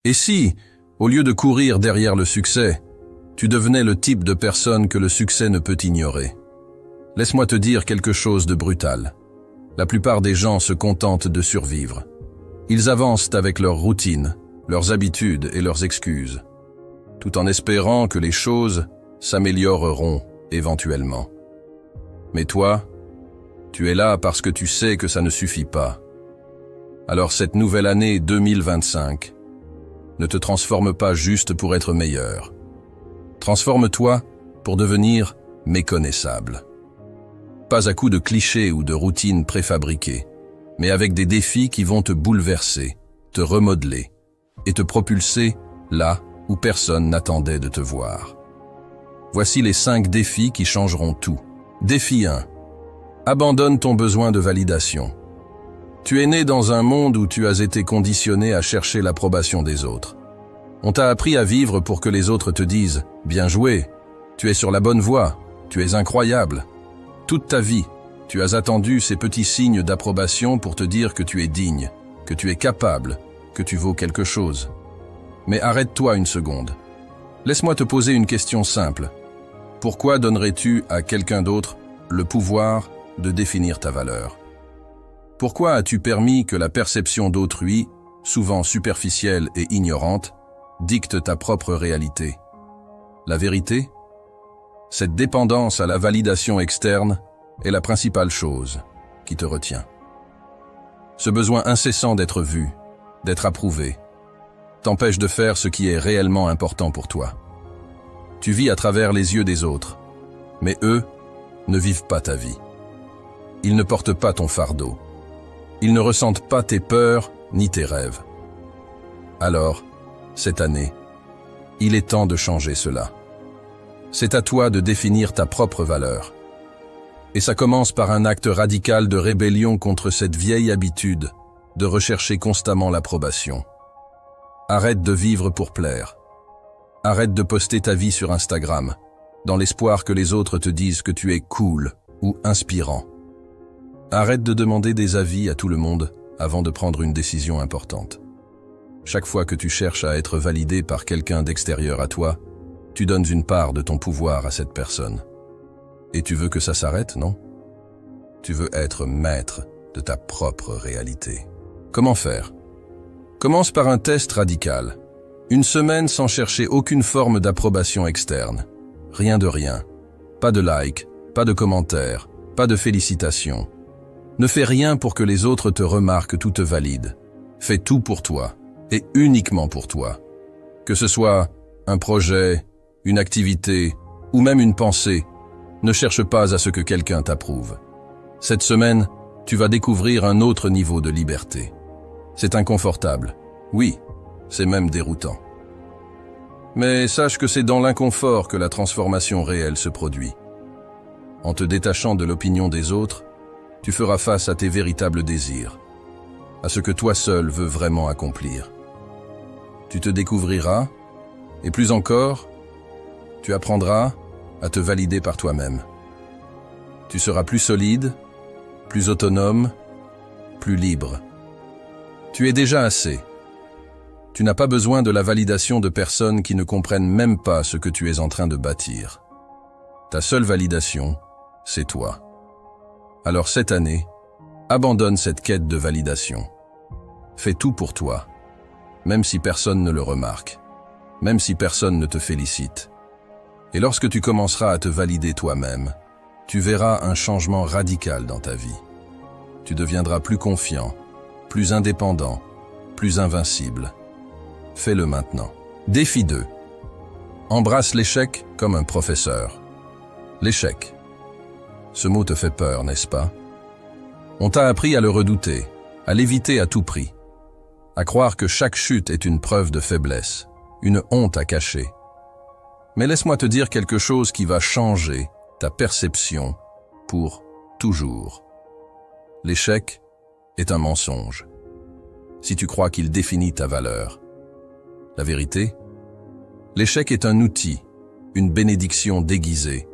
Et si, au lieu de courir derrière le succès, tu devenais le type de personne que le succès ne peut ignorer? Laisse-moi te dire quelque chose de brutal. La plupart des gens se contentent de survivre. Ils avancent avec leurs routines, leurs habitudes et leurs excuses, tout en espérant que les choses s'amélioreront éventuellement. Mais toi, tu es là parce que tu sais que ça ne suffit pas. Alors cette nouvelle année 2025, ne te transforme pas juste pour être meilleur. Transforme-toi pour devenir méconnaissable. Pas à coups de clichés ou de routines préfabriquées, mais avec des défis qui vont te bouleverser, te remodeler et te propulser là où personne n'attendait de te voir. Voici les 5 défis qui changeront tout. Défi 1. Abandonne ton besoin de validation. Tu es né dans un monde où tu as été conditionné à chercher l'approbation des autres. On t'a appris à vivre pour que les autres te disent « Bien joué, tu es sur la bonne voie, tu es incroyable ». Toute ta vie, tu as attendu ces petits signes d'approbation pour te dire que tu es digne, que tu es capable, que tu vaux quelque chose. Mais arrête-toi une seconde. Laisse-moi te poser une question simple. Pourquoi donnerais-tu à quelqu'un d'autre le pouvoir de définir ta valeur? Pourquoi as-tu permis que la perception d'autrui, souvent superficielle et ignorante, dicte ta propre réalité? La vérité? Cette dépendance à la validation externe est la principale chose qui te retient. Ce besoin incessant d'être vu, d'être approuvé, t'empêche de faire ce qui est réellement important pour toi. Tu vis à travers les yeux des autres, mais eux ne vivent pas ta vie. Ils ne portent pas ton fardeau. Ils ne ressentent pas tes peurs ni tes rêves. Alors, cette année, il est temps de changer cela. C'est à toi de définir ta propre valeur. Et ça commence par un acte radical de rébellion contre cette vieille habitude de rechercher constamment l'approbation. Arrête de vivre pour plaire. Arrête de poster ta vie sur Instagram, dans l'espoir que les autres te disent que tu es cool ou inspirant. Arrête de demander des avis à tout le monde avant de prendre une décision importante. Chaque fois que tu cherches à être validé par quelqu'un d'extérieur à toi, tu donnes une part de ton pouvoir à cette personne. Et tu veux que ça s'arrête, non? Tu veux être maître de ta propre réalité. Comment faire? Commence par un test radical. Une semaine sans chercher aucune forme d'approbation externe. Rien de rien. Pas de like, pas de commentaires, pas de félicitations. Ne fais rien pour que les autres te remarquent ou te valident. Fais tout pour toi, et uniquement pour toi. Que ce soit un projet, une activité, ou même une pensée, ne cherche pas à ce que quelqu'un t'approuve. Cette semaine, tu vas découvrir un autre niveau de liberté. C'est inconfortable. Oui, c'est même déroutant. Mais sache que c'est dans l'inconfort que la transformation réelle se produit. En te détachant de l'opinion des autres, tu feras face à tes véritables désirs, à ce que toi seul veux vraiment accomplir. Tu te découvriras, et plus encore, tu apprendras à te valider par toi-même. Tu seras plus solide, plus autonome, plus libre. Tu es déjà assez. Tu n'as pas besoin de la validation de personnes qui ne comprennent même pas ce que tu es en train de bâtir. Ta seule validation, c'est toi. Alors cette année, abandonne cette quête de validation. Fais tout pour toi, même si personne ne le remarque, même si personne ne te félicite. Et lorsque tu commenceras à te valider toi-même, tu verras un changement radical dans ta vie. Tu deviendras plus confiant, plus indépendant, plus invincible. Fais-le maintenant. Défi 2. Embrasse l'échec comme un professeur. L'échec. Ce mot te fait peur, n'est-ce pas? On t'a appris à le redouter, à l'éviter à tout prix, à croire que chaque chute est une preuve de faiblesse, une honte à cacher. Mais laisse-moi te dire quelque chose qui va changer ta perception pour toujours. L'échec est un mensonge. Si tu crois qu'il définit ta valeur. La vérité? L'échec est un outil, une bénédiction déguisée,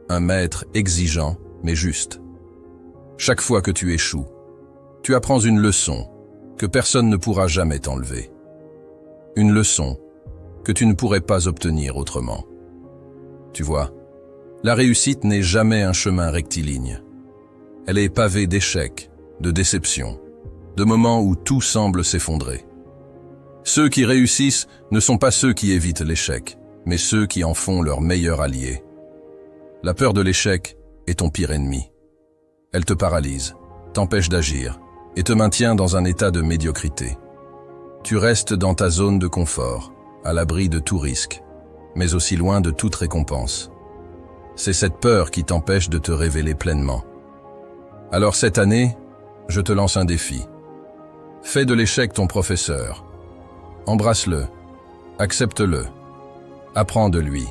un maître exigeant mais juste. Chaque fois que tu échoues, tu apprends une leçon que personne ne pourra jamais t'enlever. une leçon que tu ne pourrais pas obtenir autrement. Tu vois, la réussite n'est jamais un chemin rectiligne. Elle est pavée d'échecs, de déceptions, de moments où tout semble s'effondrer. Ceux qui réussissent ne sont pas ceux qui évitent l'échec, mais ceux qui en font leur meilleur allié. La peur de l'échec est ton pire ennemi. Elle te paralyse, t'empêche d'agir et te maintient dans un état de médiocrité. Tu restes dans ta zone de confort, à l'abri de tout risque, mais aussi loin de toute récompense. C'est cette peur qui t'empêche de te révéler pleinement. Alors cette année, je te lance un défi. Fais de l'échec ton professeur. Embrasse-le, accepte-le, apprends de lui.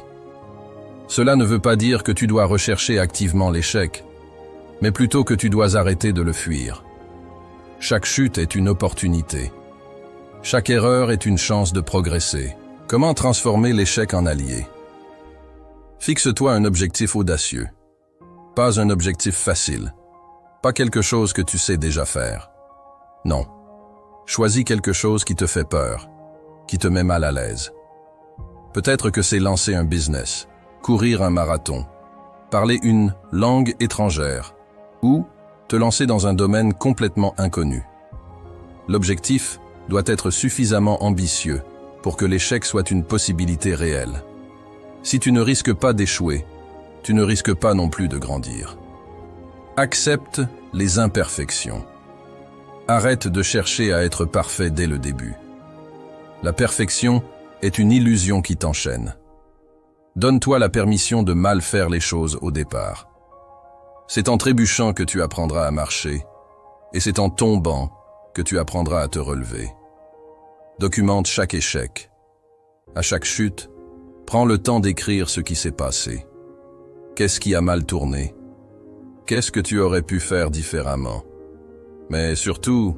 Cela ne veut pas dire que tu dois rechercher activement l'échec, mais plutôt que tu dois arrêter de le fuir. Chaque chute est une opportunité. Chaque erreur est une chance de progresser. Comment transformer l'échec en allié? Fixe-toi un objectif audacieux. Pas un objectif facile. Pas quelque chose que tu sais déjà faire. Non. Choisis quelque chose qui te fait peur, qui te met mal à l'aise. Peut-être que c'est lancer un business, courir un marathon, parler une langue étrangère, ou te lancer dans un domaine complètement inconnu. L'objectif doit être suffisamment ambitieux pour que l'échec soit une possibilité réelle. Si tu ne risques pas d'échouer, tu ne risques pas non plus de grandir. Accepte les imperfections. Arrête de chercher à être parfait dès le début. La perfection est une illusion qui t'enchaîne. Donne-toi la permission de mal faire les choses au départ. C'est en trébuchant que tu apprendras à marcher, et c'est en tombant que tu apprendras à te relever. Documente chaque échec. À chaque chute, prends le temps d'écrire ce qui s'est passé. Qu'est-ce qui a mal tourné? Qu'est-ce que tu aurais pu faire différemment? Mais surtout,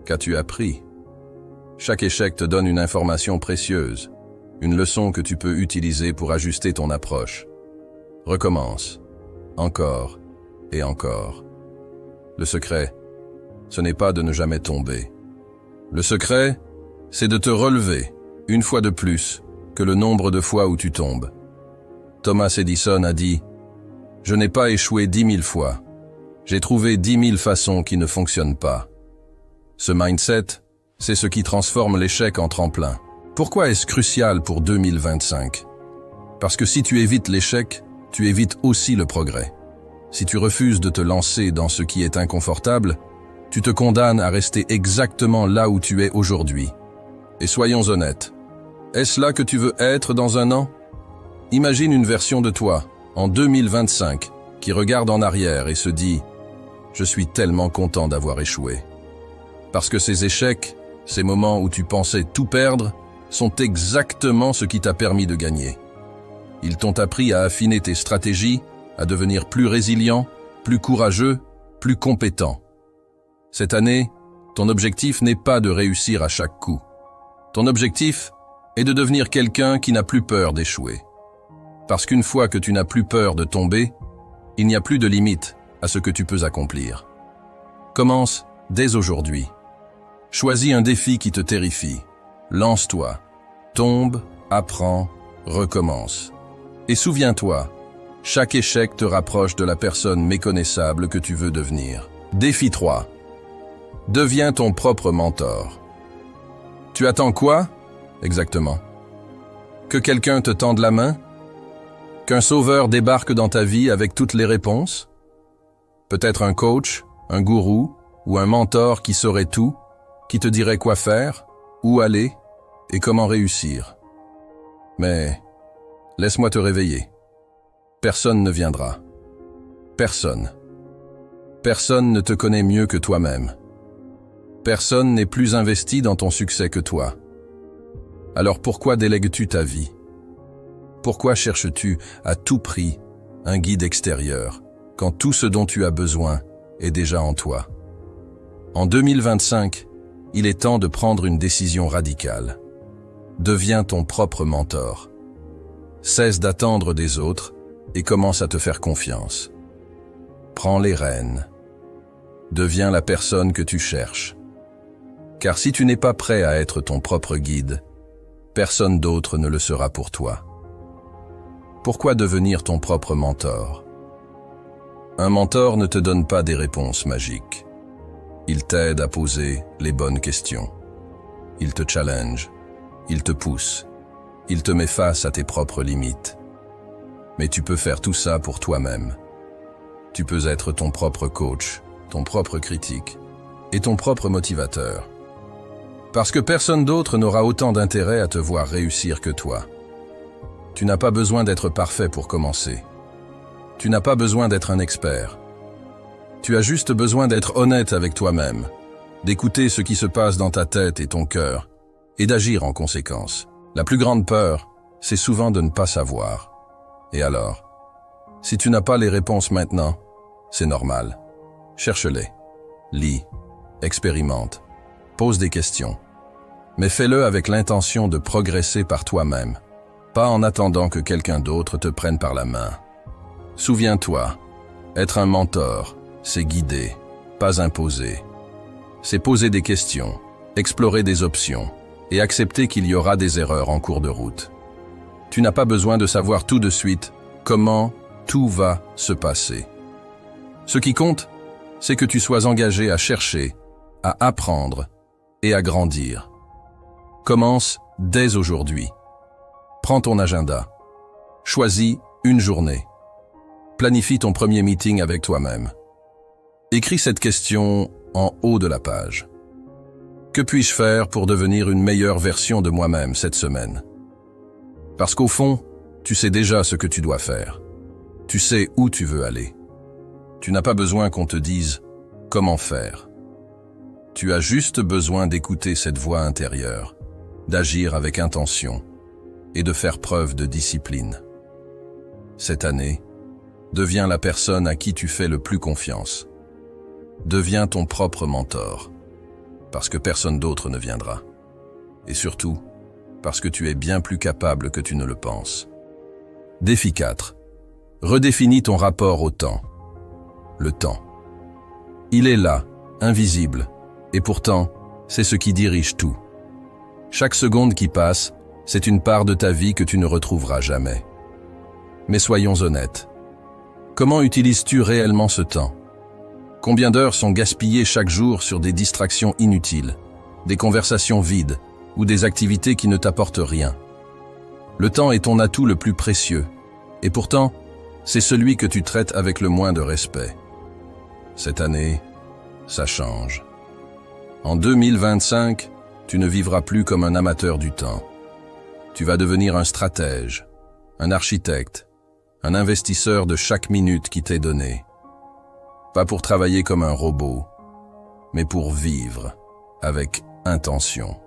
qu'as-tu appris? Chaque échec te donne une information précieuse, une leçon que tu peux utiliser pour ajuster ton approche. Recommence, encore et encore. Le secret, ce n'est pas de ne jamais tomber. Le secret, c'est de te relever, une fois de plus, que le nombre de fois où tu tombes. Thomas Edison a dit « Je n'ai pas échoué 10 000 fois. J'ai trouvé 10 000 façons qui ne fonctionnent pas. » Ce mindset, c'est ce qui transforme l'échec en tremplin. Pourquoi est-ce crucial pour 2025? Parce que si tu évites l'échec, tu évites aussi le progrès. Si tu refuses de te lancer dans ce qui est inconfortable, tu te condamnes à rester exactement là où tu es aujourd'hui. Et soyons honnêtes, est-ce là que tu veux être dans un an? Imagine une version de toi, en 2025, qui regarde en arrière et se dit « Je suis tellement content d'avoir échoué ». Parce que ces échecs, ces moments où tu pensais tout perdre, sont exactement ce qui t'a permis de gagner. Ils t'ont appris à affiner tes stratégies, à devenir plus résilient, plus courageux, plus compétent. Cette année, ton objectif n'est pas de réussir à chaque coup. Ton objectif est de devenir quelqu'un qui n'a plus peur d'échouer. Parce qu'une fois que tu n'as plus peur de tomber, il n'y a plus de limite à ce que tu peux accomplir. Commence dès aujourd'hui. Choisis un défi qui te terrifie. Lance-toi. Tombe, apprends, recommence. Et souviens-toi, chaque échec te rapproche de la personne méconnaissable que tu veux devenir. Défi 3. Deviens ton propre mentor. Tu attends quoi, exactement? Que quelqu'un te tende la main? Qu'un sauveur débarque dans ta vie avec toutes les réponses? Peut-être un coach, un gourou ou un mentor qui saurait tout, qui te dirait quoi faire, où aller et comment réussir. Mais laisse-moi te réveiller. Personne ne viendra. Personne. Personne ne te connaît mieux que toi-même. Personne n'est plus investi dans ton succès que toi. Alors pourquoi délègues-tu ta vie? Pourquoi cherches-tu à tout prix un guide extérieur quand tout ce dont tu as besoin est déjà en toi? En 2025, il est temps de prendre une décision radicale. Deviens ton propre mentor. Cesse d'attendre des autres et commence à te faire confiance. Prends les rênes. Deviens la personne que tu cherches. Car si tu n'es pas prêt à être ton propre guide, personne d'autre ne le sera pour toi. Pourquoi devenir ton propre mentor? Un mentor ne te donne pas des réponses magiques. Il t'aide à poser les bonnes questions. Il te challenge, il te pousse, il te met face à tes propres limites. Mais tu peux faire tout ça pour toi-même. Tu peux être ton propre coach, ton propre critique et ton propre motivateur. Parce que personne d'autre n'aura autant d'intérêt à te voir réussir que toi. Tu n'as pas besoin d'être parfait pour commencer. Tu n'as pas besoin d'être un expert. Tu as juste besoin d'être honnête avec toi-même, d'écouter ce qui se passe dans ta tête et ton cœur, et d'agir en conséquence. La plus grande peur, c'est souvent de ne pas savoir. Et alors, si tu n'as pas les réponses maintenant, c'est normal. Cherche-les, lis, expérimente, pose des questions. Mais fais-le avec l'intention de progresser par toi-même, pas en attendant que quelqu'un d'autre te prenne par la main. Souviens-toi, être un mentor, c'est guider, pas imposer. C'est poser des questions, explorer des options et accepter qu'il y aura des erreurs en cours de route. Tu n'as pas besoin de savoir tout de suite comment tout va se passer. Ce qui compte, c'est que tu sois engagé à chercher, à apprendre et à grandir. Commence dès aujourd'hui. Prends ton agenda. Choisis une journée. Planifie ton premier meeting avec toi-même. Écris cette question en haut de la page. Que puis-je faire pour devenir une meilleure version de moi-même cette semaine? Parce qu'au fond, tu sais déjà ce que tu dois faire. Tu sais où tu veux aller. Tu n'as pas besoin qu'on te dise comment faire. Tu as juste besoin d'écouter cette voix intérieure, d'agir avec intention et de faire preuve de discipline. Cette année, deviens la personne à qui tu fais le plus confiance. Deviens ton propre mentor, parce que personne d'autre ne viendra. Et surtout, parce que tu es bien plus capable que tu ne le penses. Défi 4. Redéfinis ton rapport au temps. Le temps. Il est là, invisible, et pourtant, c'est ce qui dirige tout. Chaque seconde qui passe, c'est une part de ta vie que tu ne retrouveras jamais. Mais soyons honnêtes. Comment utilises-tu réellement ce temps? Combien d'heures sont gaspillées chaque jour sur des distractions inutiles, des conversations vides ou des activités qui ne t'apportent rien? Le temps est ton atout le plus précieux, et pourtant, c'est celui que tu traites avec le moins de respect. Cette année, ça change. En 2025, tu ne vivras plus comme un amateur du temps. Tu vas devenir un stratège, un architecte, un investisseur de chaque minute qui t'est donnée. Pas pour travailler comme un robot, mais pour vivre avec intention.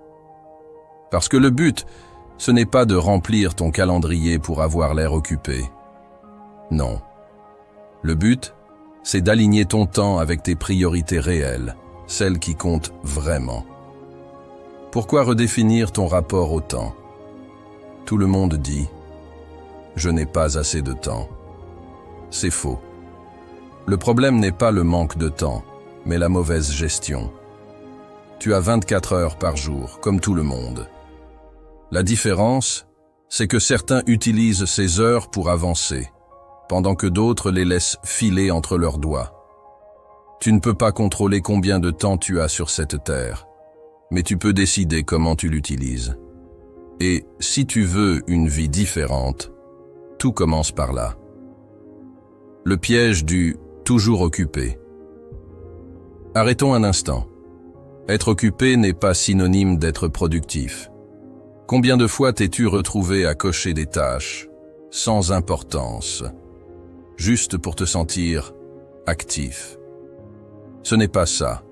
Parce que le but, ce n'est pas de remplir ton calendrier pour avoir l'air occupé. Non. Le but, c'est d'aligner ton temps avec tes priorités réelles, celles qui comptent vraiment. Pourquoi redéfinir ton rapport au temps? Tout le monde dit « Je n'ai pas assez de temps ». C'est faux. Le problème n'est pas le manque de temps, mais la mauvaise gestion. Tu as 24 heures par jour, comme tout le monde. La différence, c'est que certains utilisent ces heures pour avancer, pendant que d'autres les laissent filer entre leurs doigts. Tu ne peux pas contrôler combien de temps tu as sur cette terre, mais tu peux décider comment tu l'utilises. Et si tu veux une vie différente, tout commence par là. Le piège du « toujours occupé ». Arrêtons un instant. Être occupé n'est pas synonyme d'être productif. Combien de fois t'es-tu retrouvé à cocher des tâches, sans importance, juste pour te sentir actif? Ce n'est pas ça.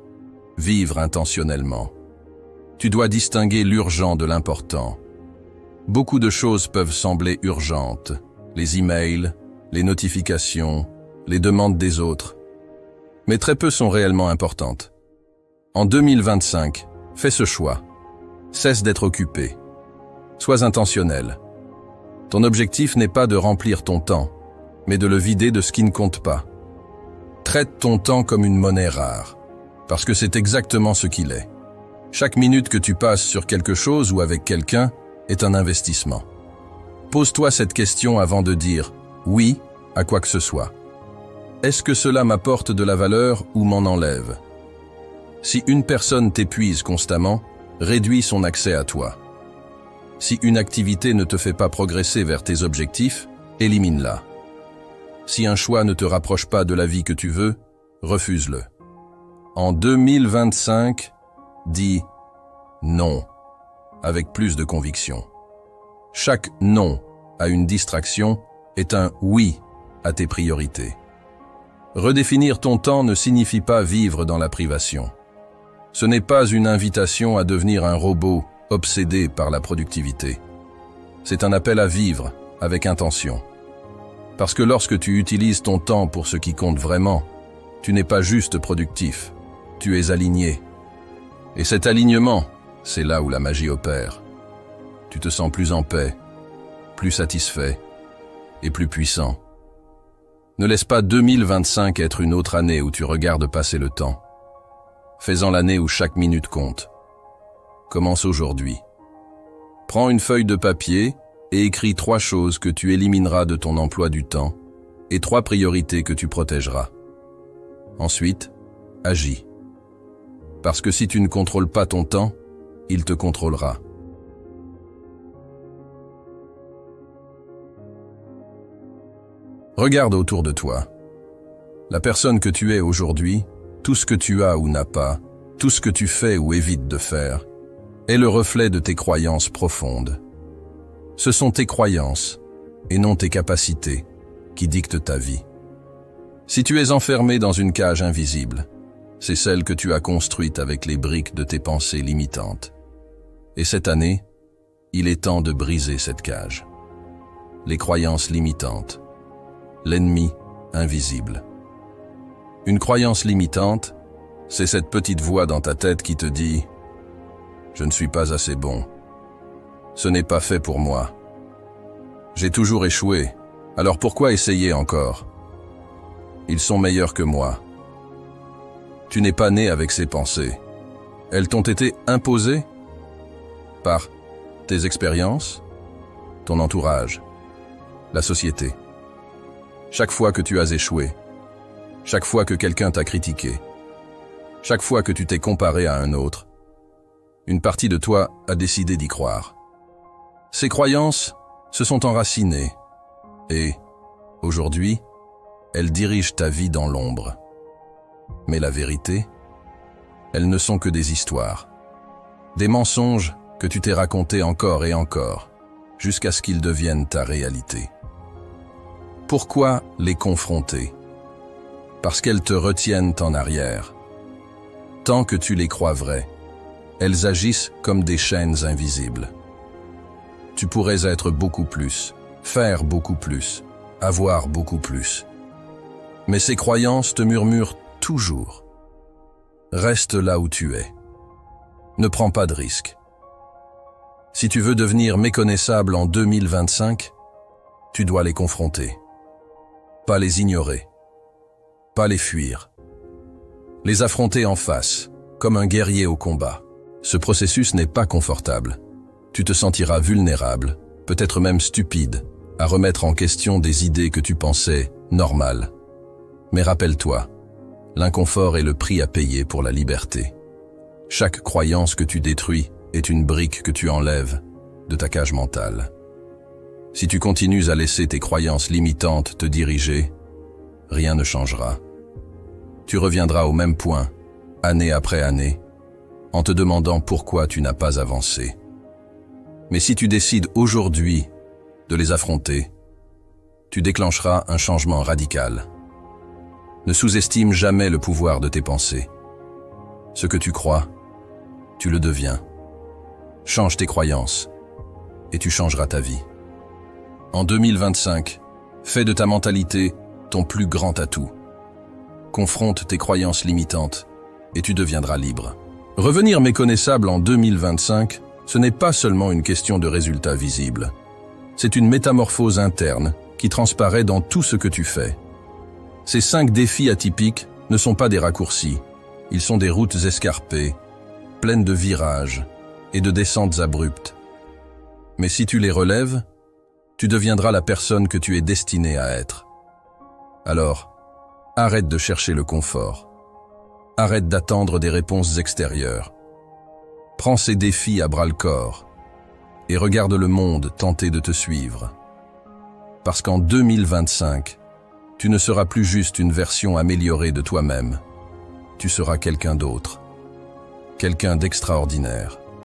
Vivre intentionnellement. Tu dois distinguer l'urgent de l'important. Beaucoup de choses peuvent sembler urgentes. Les emails, les notifications, les demandes des autres. Mais très peu sont réellement importantes. En 2025, fais ce choix. Cesse d'être occupé. Sois intentionnel. Ton objectif n'est pas de remplir ton temps, mais de le vider de ce qui ne compte pas. Traite ton temps comme une monnaie rare, parce que c'est exactement ce qu'il est. Chaque minute que tu passes sur quelque chose ou avec quelqu'un est un investissement. Pose-toi cette question avant de dire « oui » à quoi que ce soit. Est-ce que cela m'apporte de la valeur ou m'en enlève? Si une personne t'épuise constamment, réduis son accès à toi. Si une activité ne te fait pas progresser vers tes objectifs, élimine-la. Si un choix ne te rapproche pas de la vie que tu veux, refuse-le. En 2025, dis non, avec plus de conviction. Chaque non à une distraction est un oui à tes priorités. Redéfinir ton temps ne signifie pas vivre dans la privation. Ce n'est pas une invitation à devenir un robot obsédé par la productivité. C'est un appel à vivre avec intention. Parce que lorsque tu utilises ton temps pour ce qui compte vraiment, tu n'es pas juste productif, tu es aligné. Et cet alignement, c'est là où la magie opère. Tu te sens plus en paix, plus satisfait et plus puissant. Ne laisse pas 2025 être une autre année où tu regardes passer le temps. Fais-en l'année où chaque minute compte. Commence aujourd'hui. Prends une feuille de papier et écris 3 choses que tu élimineras de ton emploi du temps et 3 priorités que tu protégeras. Ensuite, agis. Parce que si tu ne contrôles pas ton temps, il te contrôlera. Regarde autour de toi. La personne que tu es aujourd'hui, tout ce que tu as ou n'as pas, tout ce que tu fais ou évites de faire, est le reflet de tes croyances profondes. Ce sont tes croyances, et non tes capacités, qui dictent ta vie. Si tu es enfermé dans une cage invisible, c'est celle que tu as construite avec les briques de tes pensées limitantes. Et cette année, il est temps de briser cette cage. Les croyances limitantes. L'ennemi invisible. Une croyance limitante, c'est cette petite voix dans ta tête qui te dit « Je ne suis pas assez bon. Ce n'est pas fait pour moi. J'ai toujours échoué, alors pourquoi essayer encore? Ils sont meilleurs que moi. » Tu n'es pas né avec ces pensées. Elles t'ont été imposées par tes expériences, ton entourage, la société. Chaque fois que tu as échoué, chaque fois que quelqu'un t'a critiqué, chaque fois que tu t'es comparé à un autre, une partie de toi a décidé d'y croire. Ces croyances se sont enracinées et, aujourd'hui, elles dirigent ta vie dans l'ombre. Mais la vérité, elles ne sont que des histoires, des mensonges que tu t'es racontés encore et encore, jusqu'à ce qu'ils deviennent ta réalité. Pourquoi les confronter? Parce qu'elles te retiennent en arrière. Tant que tu les crois vraies, elles agissent comme des chaînes invisibles. Tu pourrais être beaucoup plus, faire beaucoup plus, avoir beaucoup plus. Mais ces croyances te murmurent toujours. Reste là où tu es. Ne prends pas de risques. Si tu veux devenir méconnaissable en 2025, tu dois les confronter. Pas les ignorer. Pas les fuir. Les affronter en face, comme un guerrier au combat. Ce processus n'est pas confortable. Tu te sentiras vulnérable, peut-être même stupide, à remettre en question des idées que tu pensais normales. Mais rappelle-toi, l'inconfort est le prix à payer pour la liberté. Chaque croyance que tu détruis est une brique que tu enlèves de ta cage mentale. Si tu continues à laisser tes croyances limitantes te diriger, rien ne changera. Tu reviendras au même point, année après année, en te demandant pourquoi tu n'as pas avancé. Mais si tu décides aujourd'hui de les affronter, tu déclencheras un changement radical. Ne sous-estime jamais le pouvoir de tes pensées. Ce que tu crois, tu le deviens. Change tes croyances et tu changeras ta vie. En 2025, fais de ta mentalité ton plus grand atout. Confronte tes croyances limitantes et tu deviendras libre. Revenir méconnaissable en 2025, ce n'est pas seulement une question de résultats visibles. C'est une métamorphose interne qui transparaît dans tout ce que tu fais. Ces 5 défis atypiques ne sont pas des raccourcis. Ils sont des routes escarpées, pleines de virages et de descentes abruptes. Mais si tu les relèves, tu deviendras la personne que tu es destiné à être. Alors, arrête de chercher le confort. Arrête d'attendre des réponses extérieures. Prends ces défis à bras-le-corps et regarde le monde tenter de te suivre. Parce qu'en 2025, tu ne seras plus juste une version améliorée de toi-même. Tu seras quelqu'un d'autre, quelqu'un d'extraordinaire.